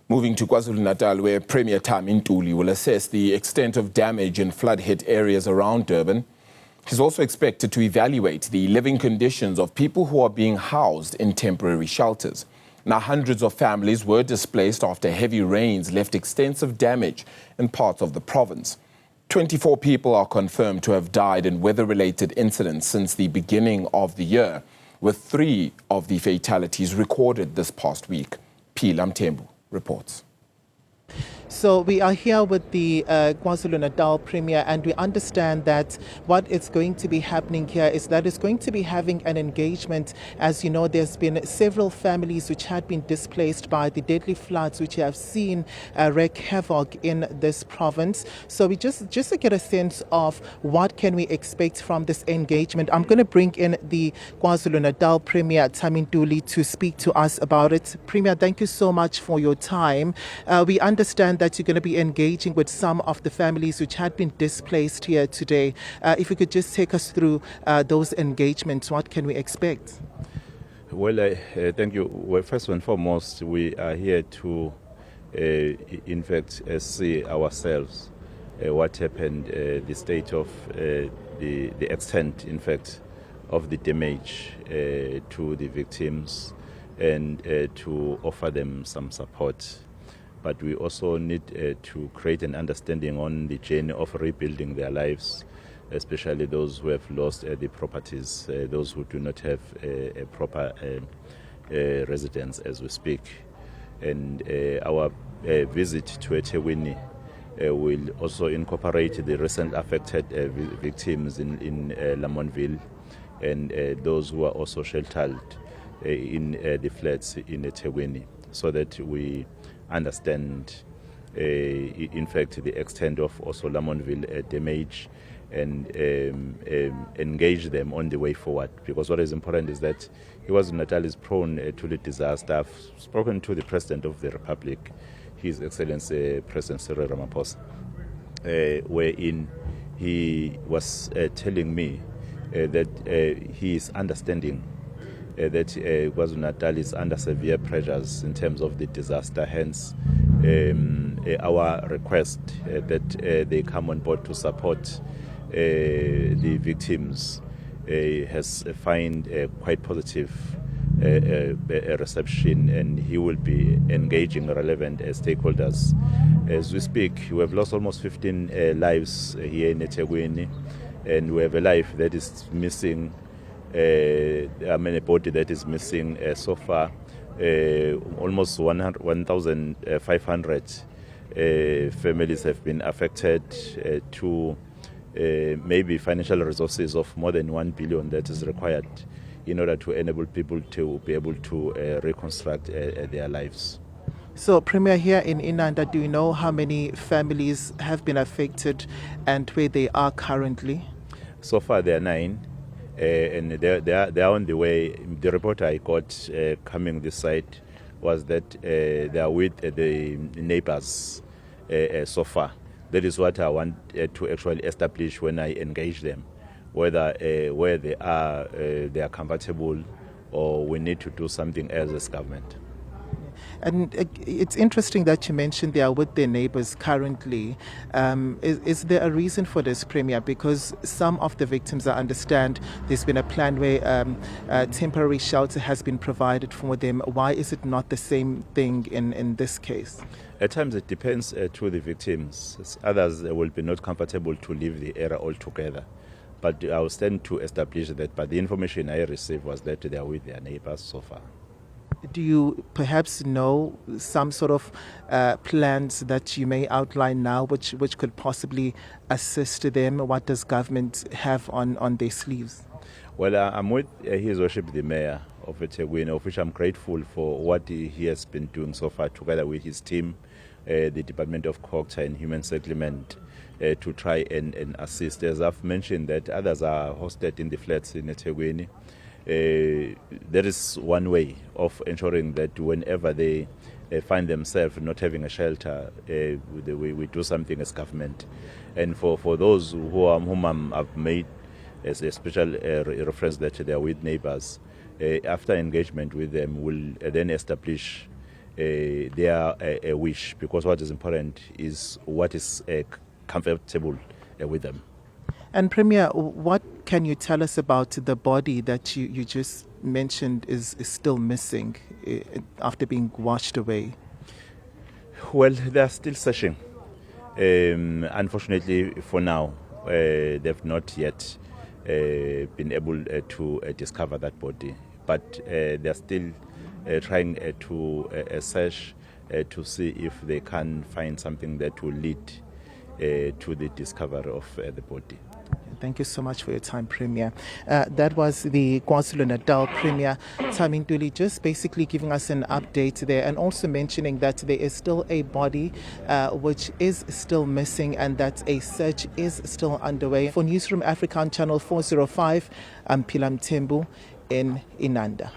Moving to KwaZulu-Natal, where Premier Thami Ntuli will assess the extent of damage in flood-hit areas around Durban. He's also expected to evaluate the living conditions of people who are being housed in temporary shelters. Now, hundreds of families were displaced after heavy rains left extensive damage in parts of the province. 24 people are confirmed to have died in weather-related incidents since the beginning of the year, with 3 of the fatalities recorded this past week. Phila Mthembu reports. So we are here with the KwaZulu-Natal Premier, and we understand that what is going to be happening here is that it's going to be having an engagement. As you know, there's been several families which had been displaced by the deadly floods which have seen wreak havoc in this province. So we just to get a sense of what can we expect from this engagement, I'm going to bring in the KwaZulu-Natal Premier Thami Ntuli to speak to us about it. Premier, thank you so much for your time. We understand that you're going to be engaging with some of the families which had been displaced here today. If you could just take us through those engagements, what can we expect? Well, thank you. Well, first and foremost, we are here to, in fact, see ourselves what happened, the state of the extent, in fact, of the damage to the victims, and to offer them some support. But we also need to create an understanding on the journey of rebuilding their lives, especially those who have lost the properties, those who do not have a proper residence as we speak. And our visit to eThekwini will also incorporate the recent affected victims in Lamontville and those who are also sheltered in the flats in eThekwini, so that we understand, in fact, the extent of also Lamontville damage, and engage them on the way forward. Because what is important is that KwaZulu-Natal is prone to the disaster. I've spoken to the President of the Republic, His Excellency President Cyril Ramaphosa, wherein he was telling me that he is understanding that KwaZulu-Natal is under severe pressures in terms of the disaster. Hence, our request that they come on board to support the victims has found quite positive reception, and he will be engaging relevant stakeholders. As we speak, we have lost almost 15 lives here in eThekwini, and we have a life that is missing. A body that is missing so far. Almost 1,500 families have been affected, to maybe financial resources of more than 1 billion that is required in order to enable people to be able to reconstruct their lives. So, Premier, here in Inanda, do you know how many families have been affected and where they are currently? So far, there are 9. And they are on the way. The report I got coming this side was that they are with the neighbors so far. That is what I want to actually establish when I engage them, whether where they are comfortable, or we need to do something else as government. And it's interesting that you mentioned they are with their neighbors currently. Is there a reason for this, Premier? Because some of the victims, I understand, there's been a plan where temporary shelter has been provided for them. Why is it not the same thing in this case? At times it depends to the victims. Others will be not comfortable to leave the area altogether. But I was trying to establish that, but the information I received was that they are with their neighbors so far. Do you perhaps know some sort of plans that you may outline now which could possibly assist them? What does government have on their sleeves? Well, I'm with His Worship the Mayor of eThekwini, of which I'm grateful for what he has been doing so far, together with his team, the Department of Culture and Human Settlement, to try and assist. As I've mentioned, that others are hosted in the flats in eThekwini. There is one way of ensuring that whenever they find themselves not having a shelter, we do something as government. And for those whom I've made as a special reference that they are with neighbors, after engagement with them, we'll then establish their wish, because what is important is what is comfortable with them. And Premier, what can you tell us about the body that you just mentioned is still missing after being washed away? Well, they are still searching. Unfortunately, for now, they've not yet been able to discover that body. But they are still trying to search to see if they can find something that will lead to the discovery of the body. Thank you so much for your time, Premier. That was the KwaZulu-Natal Premier Thami Ntuli, just basically giving us an update there and also mentioning that there is still a body which is still missing and that a search is still underway. For Newzroom Afrika on Channel 405, I'm Phila Mthembu in Inanda.